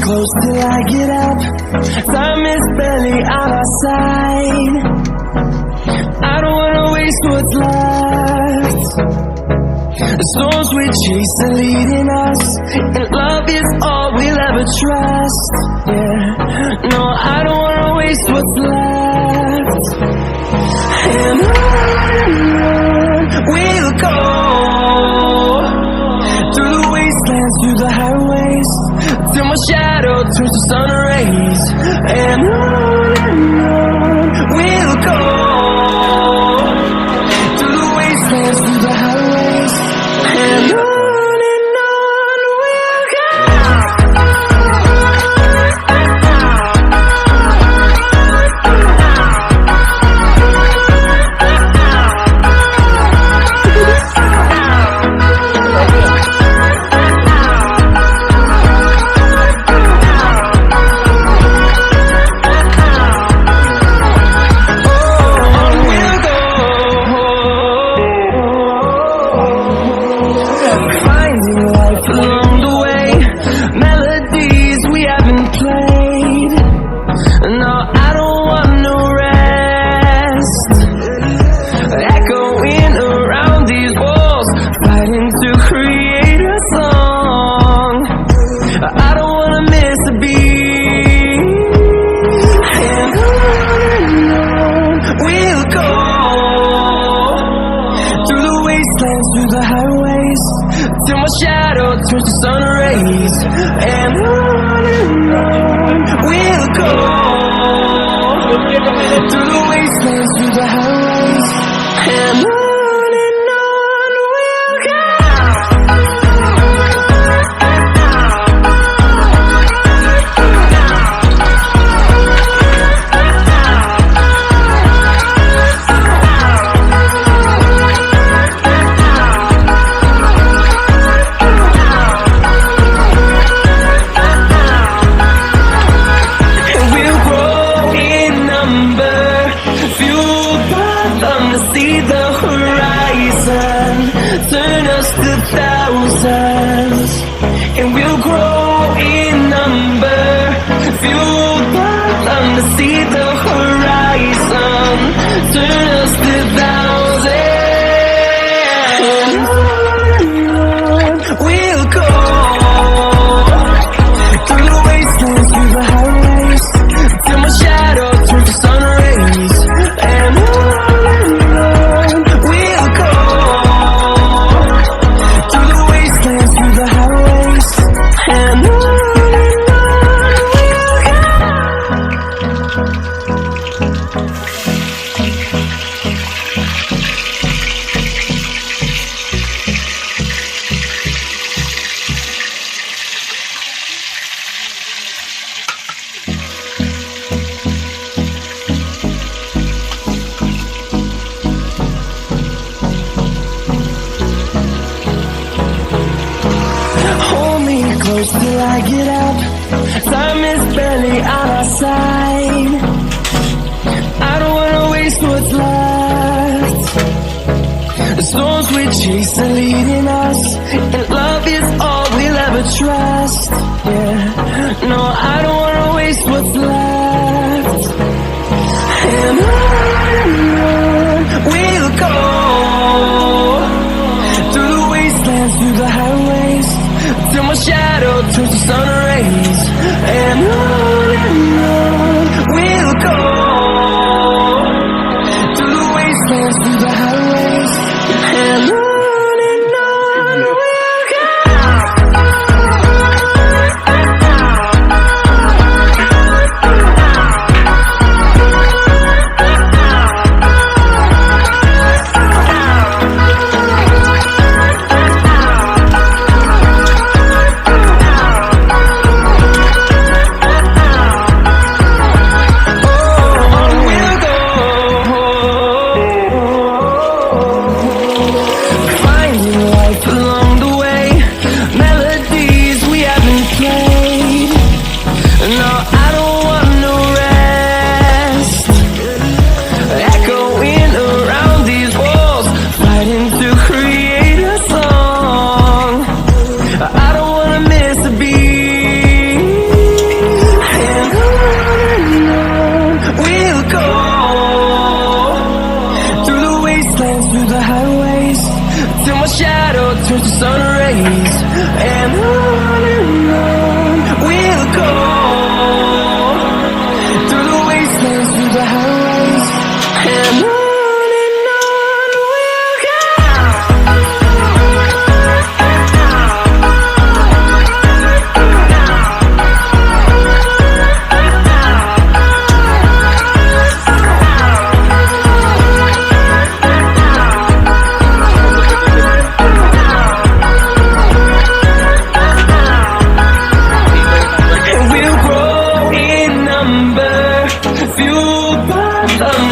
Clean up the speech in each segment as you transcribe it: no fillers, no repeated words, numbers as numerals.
close till I get up. Time is barely on our side. I don't wanna waste what's left. The storms we chase are leading us, and love is all we'll ever trust. Yeah, no, I don't wanna waste what's left. And on we'll go, through the wastelands, through the highways, till my shadow turns to sun rays. And on we'll go, through the wastelands, through the highways, and on we'll go. Through the highways, till my shadow turns to sun rays. And on we'll go, through the wastelands, through the highways, and on we'll go. See the horizon, turn us to thousands, and we'll grow in number. Fueled by them to see the horizon, turn us to thousands. We'll go through the wastelands, through the highways, till my shadow turns to sun rays. And close till I get up. Time is barely on our side. I don't wanna waste what's left. The storms we chase are leading us, and love is all we'll ever trust. Yeah, no, I don't wanna waste what's left. And on we'll go, through the wastelands, through the highways, till my shadow turns to sun rays. And on we'll go, through the wastelands, through the highways, and on we'll go.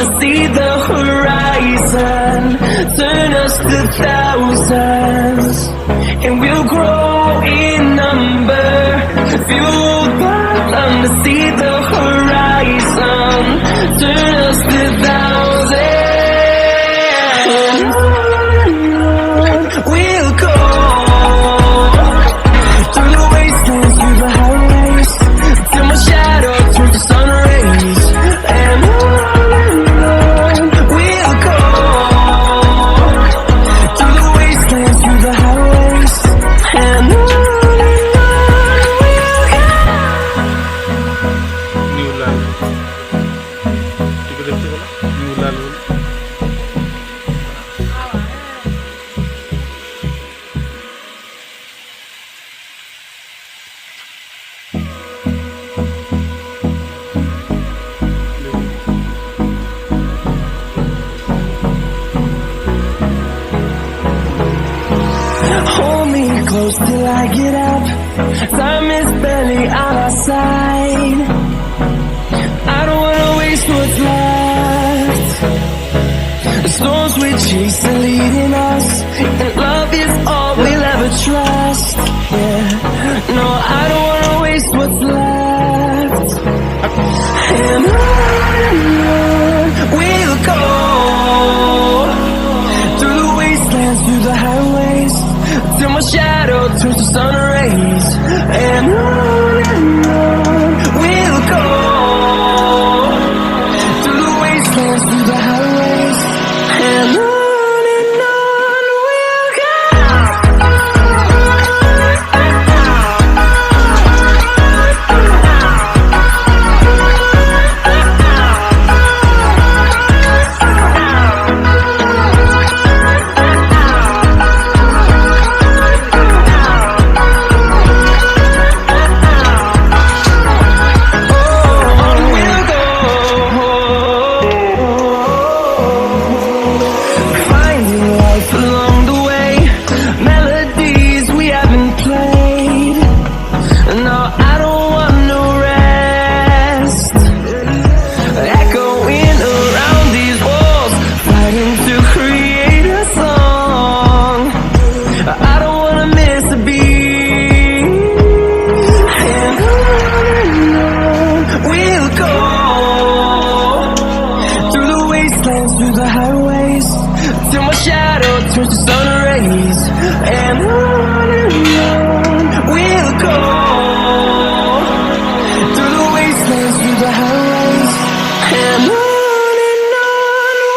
to see the horizon. Turn us to thousands, and we'll grow in number. Fueled by them to see the horizon. Turn us to thousands, and on we'll go. Through the wastelands, through the highways, till my shadow turns to sun rays. And on we'll go. Through the wastelands, through the highways, and on we'll go. New লাল টিকে দেখতে বলো new লাল বলো Hold me close till I get up. Time is barely on our side. I don't wanna waste what's left. The storms we chase are leading us, and love is all we'll ever trust. Yeah, no, I don't wanna waste what's left. And on we'll go. Through the wastelands, through the highways, till my shadow turns to sun rays. And on we'll go. Through the wastelands, through the highways, and on we'll go. Finding life along the way, melodies we haven't played. No, I don't want no rest. Echoing around these walls, fighting to create a song. I don't wanna miss a beat. And on we'll go. Through the wastelands, through the highways, till my shadow turns to sun rays. And on we'll go. Through the wastelands, through the highways, and on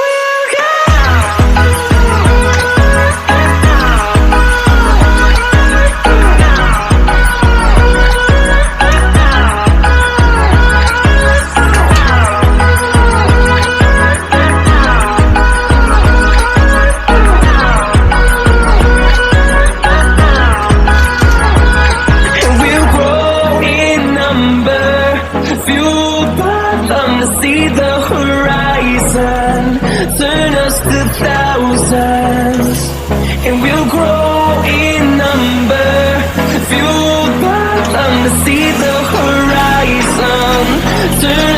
we'll go. And we'll grow in number, fueled by them to see the horizon. Turn us to thousands, and we'll grow in number, fueled by them to see the horizon. Turn